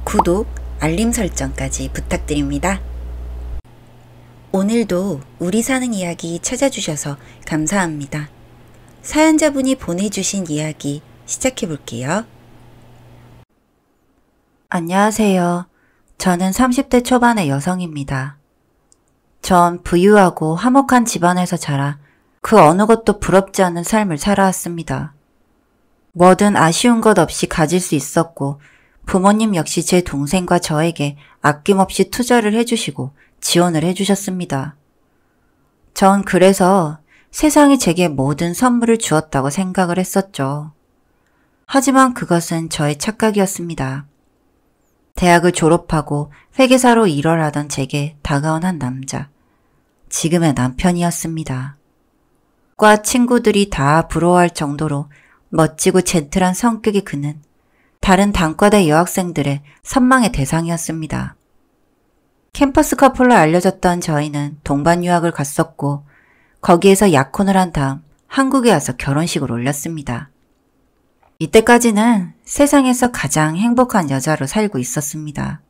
구독, 알림 설정까지 부탁드립니다. 오늘도 우리 사는 이야기 찾아주셔서 감사합니다. 사연자분이 보내주신 이야기 시작해볼게요. 안녕하세요. 저는 30대 초반의 여성입니다. 전 부유하고 화목한 집안에서 자라 그 어느 것도 부럽지 않은 삶을 살아왔습니다. 뭐든 아쉬운 것 없이 가질 수 있었고 부모님 역시 제 동생과 저에게 아낌없이 투자를 해주시고 지원을 해주셨습니다. 전 그래서 세상이 제게 모든 선물을 주었다고 생각을 했었죠. 하지만 그것은 저의 착각이었습니다. 대학을 졸업하고 회계사로 일을 하던 제게 다가온 한 남자, 지금의 남편이었습니다. 과 친구들이 다 부러워할 정도로 멋지고 젠틀한 성격의 그는 다른 단과대 여학생들의 선망의 대상이었습니다. 캠퍼스 커플로 알려졌던 저희는 동반 유학을 갔었고 거기에서 약혼을 한 다음 한국에 와서 결혼식을 올렸습니다. 이때까지는 세상에서 가장 행복한 여자로 살고 있었습니다.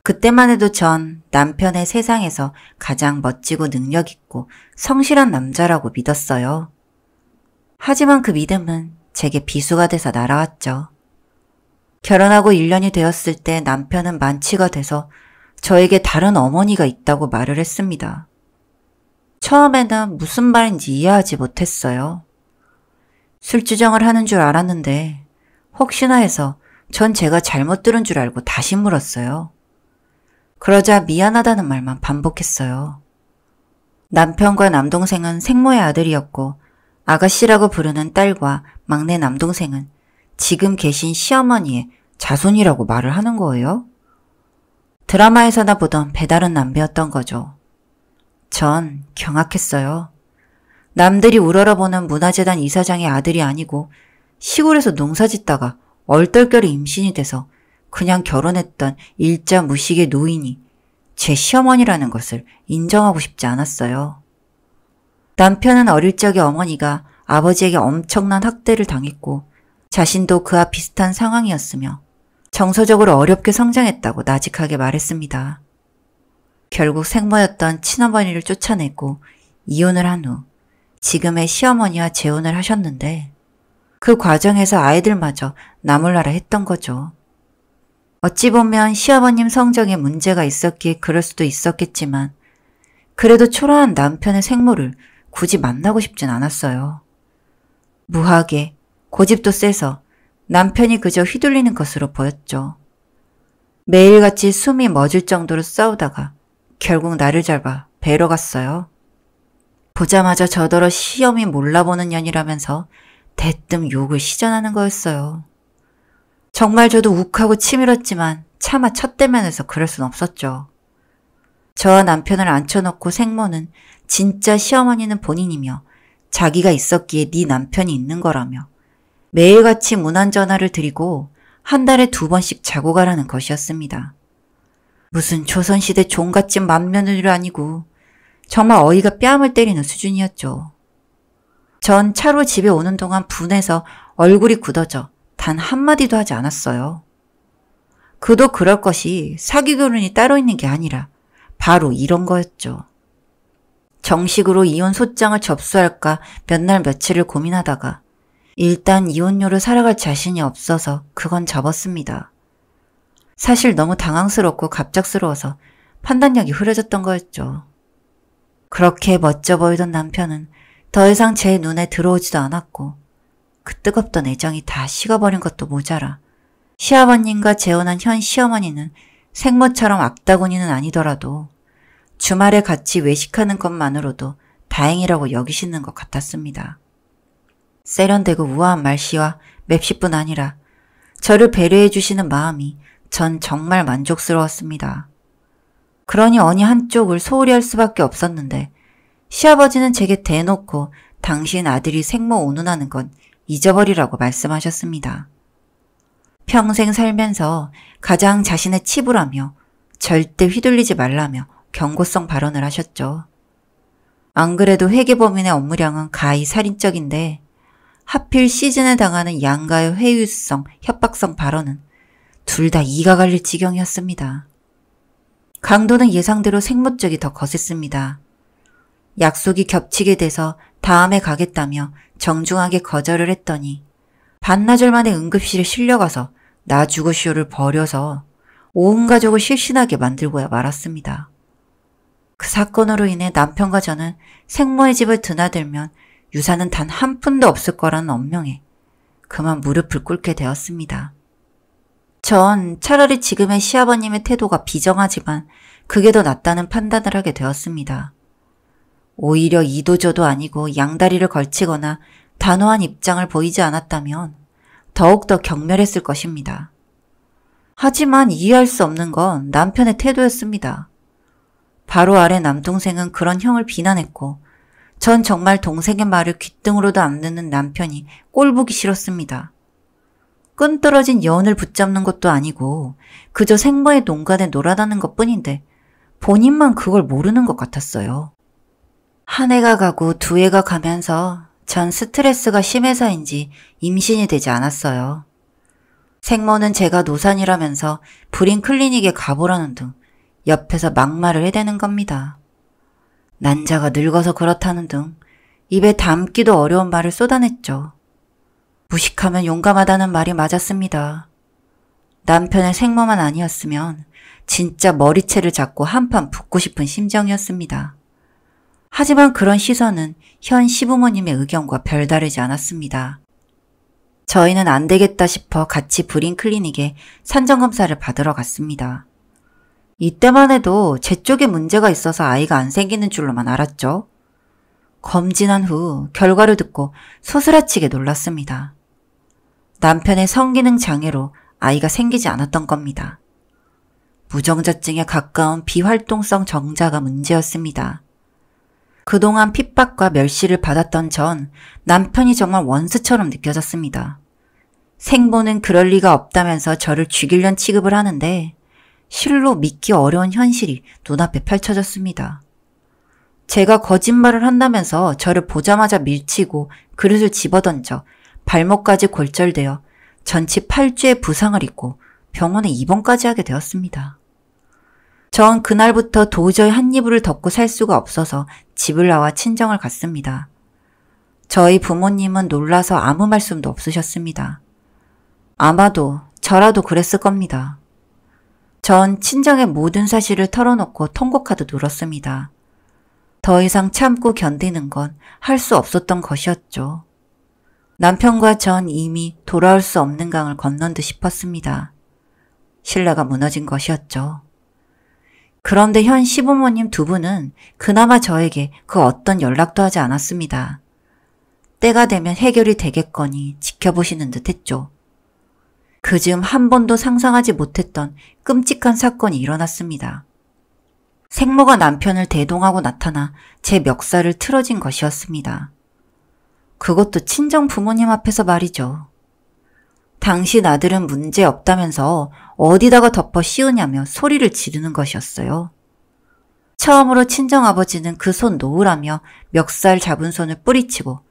그때만 해도 전 남편의 세상에서 가장 멋지고 능력있고 성실한 남자라고 믿었어요. 하지만 그 믿음은 제게 비수가 돼서 날아왔죠. 결혼하고 1년이 되었을 때 남편은 만취가 돼서 저에게 다른 어머니가 있다고 말을 했습니다. 처음에는 무슨 말인지 이해하지 못했어요. 술주정을 하는 줄 알았는데 혹시나 해서 전 제가 잘못 들은 줄 알고 다시 물었어요. 그러자 미안하다는 말만 반복했어요. 남편과 남동생은 생모의 아들이었고 아가씨라고 부르는 딸과 막내 남동생은 지금 계신 시어머니의 자손이라고 말을 하는 거예요. 드라마에서나 보던 배다른 남배였던 거죠. 전 경악했어요. 남들이 우러러보는 문화재단 이사장의 아들이 아니고 시골에서 농사짓다가 얼떨결에 임신이 돼서 그냥 결혼했던 일자 무식의 노인이 제 시어머니라는 것을 인정하고 싶지 않았어요. 남편은 어릴 적에 어머니가 아버지에게 엄청난 학대를 당했고 자신도 그와 비슷한 상황이었으며 정서적으로 어렵게 성장했다고 나직하게 말했습니다. 결국 생모였던 친어머니를 쫓아내고 이혼을 한 후 지금의 시어머니와 재혼을 하셨는데 그 과정에서 아이들마저 나몰라라 했던 거죠. 어찌 보면 시어머님 성정에 문제가 있었기에 그럴 수도 있었겠지만 그래도 초라한 남편의 생모를 굳이 만나고 싶진 않았어요. 무하게 고집도 세서 남편이 그저 휘둘리는 것으로 보였죠. 매일같이 숨이 멎을 정도로 싸우다가 결국 나를 잡아 뵈러 갔어요. 보자마자 저더러 시험이 몰라보는 년이라면서 대뜸 욕을 시전하는 거였어요. 정말 저도 욱하고 치밀었지만 차마 첫 대면에서 그럴 순 없었죠. 저와 남편을 앉혀놓고 생모는 진짜 시어머니는 본인이며 자기가 있었기에 네 남편이 있는 거라며 매일같이 무난전화를 드리고 한 달에 2번씩 자고 가라는 것이었습니다. 무슨 조선시대 종갓집 맏며느리도 아니고 정말 어이가 뺨을 때리는 수준이었죠. 전 차로 집에 오는 동안 분해서 얼굴이 굳어져 단 한마디도 하지 않았어요. 그도 그럴 것이 사기 결혼이 따로 있는 게 아니라 바로 이런 거였죠. 정식으로 이혼 소장을 접수할까 몇 날 며칠을 고민하다가 일단 이혼녀로 살아갈 자신이 없어서 그건 접었습니다. 사실 너무 당황스럽고 갑작스러워서 판단력이 흐려졌던 거였죠. 그렇게 멋져 보이던 남편은 더 이상 제 눈에 들어오지도 않았고 그 뜨겁던 애정이 다 식어버린 것도 모자라 시아버님과 재혼한 현 시어머니는 생모처럼 악다구니는 아니더라도 주말에 같이 외식하는 것만으로도 다행이라고 여기시는 것 같았습니다. 세련되고 우아한 말씨와 맵시뿐 아니라 저를 배려해 주시는 마음이 전 정말 만족스러웠습니다. 그러니 어느 한쪽을 소홀히 할 수밖에 없었는데 시아버지는 제게 대놓고 당신 아들이 생모 운운하는 건 잊어버리라고 말씀하셨습니다. 평생 살면서 가장 자신의 치부라며 절대 휘둘리지 말라며 경고성 발언을 하셨죠. 안 그래도 회계법인의 업무량은 가히 살인적인데 하필 시즌에 당하는 양가의 회유성, 협박성 발언은 둘 다 이가 갈릴 지경이었습니다. 강도는 예상대로 생모적이 더 거셌습니다. 약속이 겹치게 돼서 다음에 가겠다며 정중하게 거절을 했더니 반나절 만에 응급실에 실려가서 나 죽으시오를 벌여서 온 가족을 실신하게 만들고야 말았습니다. 그 사건으로 인해 남편과 저는 생모의 집을 드나들면 유산은 단 한 푼도 없을 거라는 엄명에 그만 무릎을 꿇게 되었습니다. 전 차라리 지금의 시아버님의 태도가 비정하지만 그게 더 낫다는 판단을 하게 되었습니다. 오히려 이도저도 아니고 양다리를 걸치거나 단호한 입장을 보이지 않았다면 더욱더 경멸했을 것입니다. 하지만 이해할 수 없는 건 남편의 태도였습니다. 바로 아래 남동생은 그런 형을 비난했고 전 정말 동생의 말을 귓등으로도 안 듣는 남편이 꼴보기 싫었습니다. 끈 떨어진 여운을 붙잡는 것도 아니고 그저 생모의 농간에 놀아나는 것뿐인데 본인만 그걸 모르는 것 같았어요. 한 해가 가고 두 해가 가면서 전 스트레스가 심해서인지 임신이 되지 않았어요. 생모는 제가 노산이라면서 불임 클리닉에 가보라는 등 옆에서 막말을 해대는 겁니다. 난자가 늙어서 그렇다는 등 입에 담기도 어려운 말을 쏟아냈죠. 무식하면 용감하다는 말이 맞았습니다. 남편의 생모만 아니었으면 진짜 머리채를 잡고 한판 붙고 싶은 심정이었습니다. 하지만 그런 시선은 현 시부모님의 의견과 별다르지 않았습니다. 저희는 안 되겠다 싶어 같이 불임 클리닉에 산정검사를 받으러 갔습니다. 이때만 해도 제 쪽에 문제가 있어서 아이가 안 생기는 줄로만 알았죠. 검진한 후 결과를 듣고 소스라치게 놀랐습니다. 남편의 성기능 장애로 아이가 생기지 않았던 겁니다. 무정자증에 가까운 비활동성 정자가 문제였습니다. 그동안 핍박과 멸시를 받았던 전 남편이 정말 원수처럼 느껴졌습니다. 생모는 그럴 리가 없다면서 저를 죽이려는 취급을 하는데 실로 믿기 어려운 현실이 눈앞에 펼쳐졌습니다. 제가 거짓말을 한다면서 저를 보자마자 밀치고 그릇을 집어던져 발목까지 골절되어 전치 8주의 부상을 입고 병원에 입원까지 하게 되었습니다. 전 그날부터 도저히 한 이불을 덮고 살 수가 없어서 집을 나와 친정을 갔습니다. 저희 부모님은 놀라서 아무 말씀도 없으셨습니다. 아마도 저라도 그랬을 겁니다. 전 친정의 모든 사실을 털어놓고 통곡하듯 울었습니다. 더 이상 참고 견디는 건 할 수 없었던 것이었죠. 남편과 전 이미 돌아올 수 없는 강을 건넌 듯 싶었습니다. 신뢰가 무너진 것이었죠. 그런데 현 시부모님 두 분은 그나마 저에게 그 어떤 연락도 하지 않았습니다. 때가 되면 해결이 되겠거니 지켜보시는 듯 했죠. 그즈음 한 번도 상상하지 못했던 끔찍한 사건이 일어났습니다. 생모가 남편을 대동하고 나타나 제 멱살을 틀어진 것이었습니다. 그것도 친정 부모님 앞에서 말이죠. 당신 아들은 문제 없다면서 어디다가 덮어 씌우냐며 소리를 지르는 것이었어요. 처음으로 친정아버지는 그 손 놓으라며 멱살 잡은 손을 뿌리치고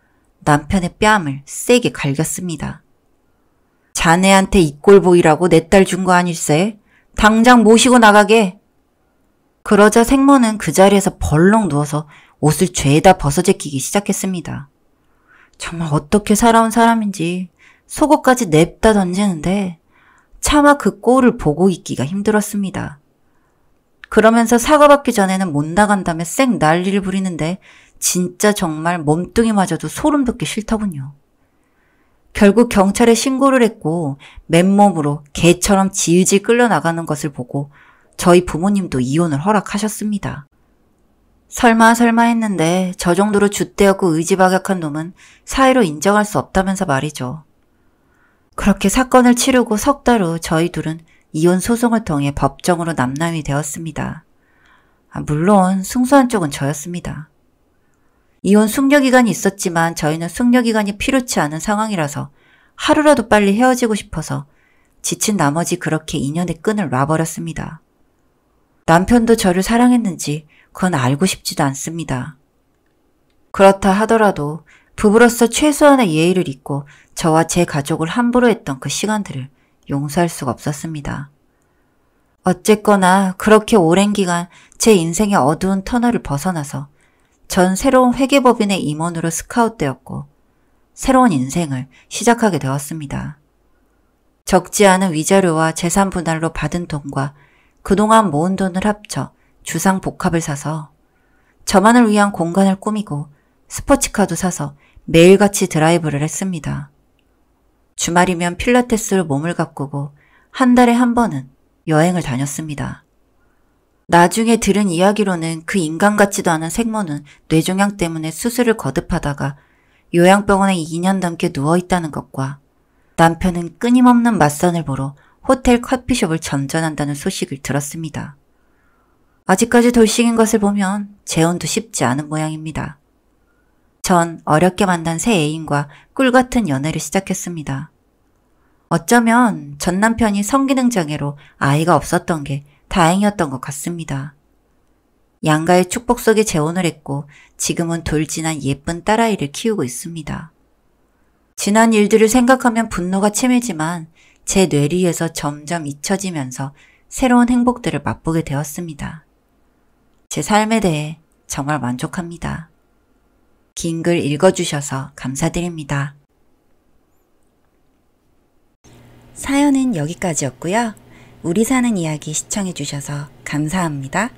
남편의 뺨을 세게 갈겼습니다. 자네한테 이 꼴 보이라고 내 딸 준 거 아닐세? 당장 모시고 나가게. 그러자 생모는 그 자리에서 벌렁 누워서 옷을 죄다 벗어제끼기 시작했습니다. 정말 어떻게 살아온 사람인지 속옷까지 냅다 던지는데 차마 그 꼴을 보고 있기가 힘들었습니다. 그러면서 사과받기 전에는 못 나간다며 쌩 난리를 부리는데 진짜 정말 몸뚱이마저도 소름 돋기 싫더군요. 결국 경찰에 신고를 했고 맨몸으로 개처럼 질질 끌려나가는 것을 보고 저희 부모님도 이혼을 허락하셨습니다. 설마 했는데 저 정도로 줏대였고 의지박약한 놈은 사회로 인정할 수 없다면서 말이죠. 그렇게 사건을 치르고 석 달 후 저희 둘은 이혼 소송을 통해 법정으로 남남이 되었습니다. 물론 승소한 쪽은 저였습니다. 이혼 숙려기간이 있었지만 저희는 숙려기간이 필요치 않은 상황이라서 하루라도 빨리 헤어지고 싶어서 지친 나머지 그렇게 인연의 끈을 놔버렸습니다. 남편도 저를 사랑했는지 그건 알고 싶지도 않습니다. 그렇다 하더라도 부부로서 최소한의 예의를 잊고 저와 제 가족을 함부로 했던 그 시간들을 용서할 수가 없었습니다. 어쨌거나 그렇게 오랜 기간 제 인생의 어두운 터널을 벗어나서 전 새로운 회계법인의 임원으로 스카웃되었고 새로운 인생을 시작하게 되었습니다. 적지 않은 위자료와 재산 분할로 받은 돈과 그동안 모은 돈을 합쳐 주상 복합을 사서 저만을 위한 공간을 꾸미고 스포츠카도 사서 매일같이 드라이브를 했습니다. 주말이면 필라테스로 몸을 가꾸고 한 달에 한 번은 여행을 다녔습니다. 나중에 들은 이야기로는 그 인간 같지도 않은 생모는 뇌종양 때문에 수술을 거듭하다가 요양병원에 2년 넘게 누워있다는 것과 남편은 끊임없는 맞선을 보러 호텔 커피숍을 전전한다는 소식을 들었습니다. 아직까지 돌싱인 것을 보면 재혼도 쉽지 않은 모양입니다. 전 어렵게 만난 새 애인과 꿀같은 연애를 시작했습니다. 어쩌면 전 남편이 성기능 장애로 아이가 없었던 게 다행이었던 것 같습니다. 양가의 축복 속에 재혼을 했고 지금은 돌진한 예쁜 딸아이를 키우고 있습니다. 지난 일들을 생각하면 분노가 치밀지만 제 뇌리에서 점점 잊혀지면서 새로운 행복들을 맛보게 되었습니다. 제 삶에 대해 정말 만족합니다. 긴 글 읽어주셔서 감사드립니다. 사연은 여기까지였고요. 우리 사는 이야기 시청해주셔서 감사합니다.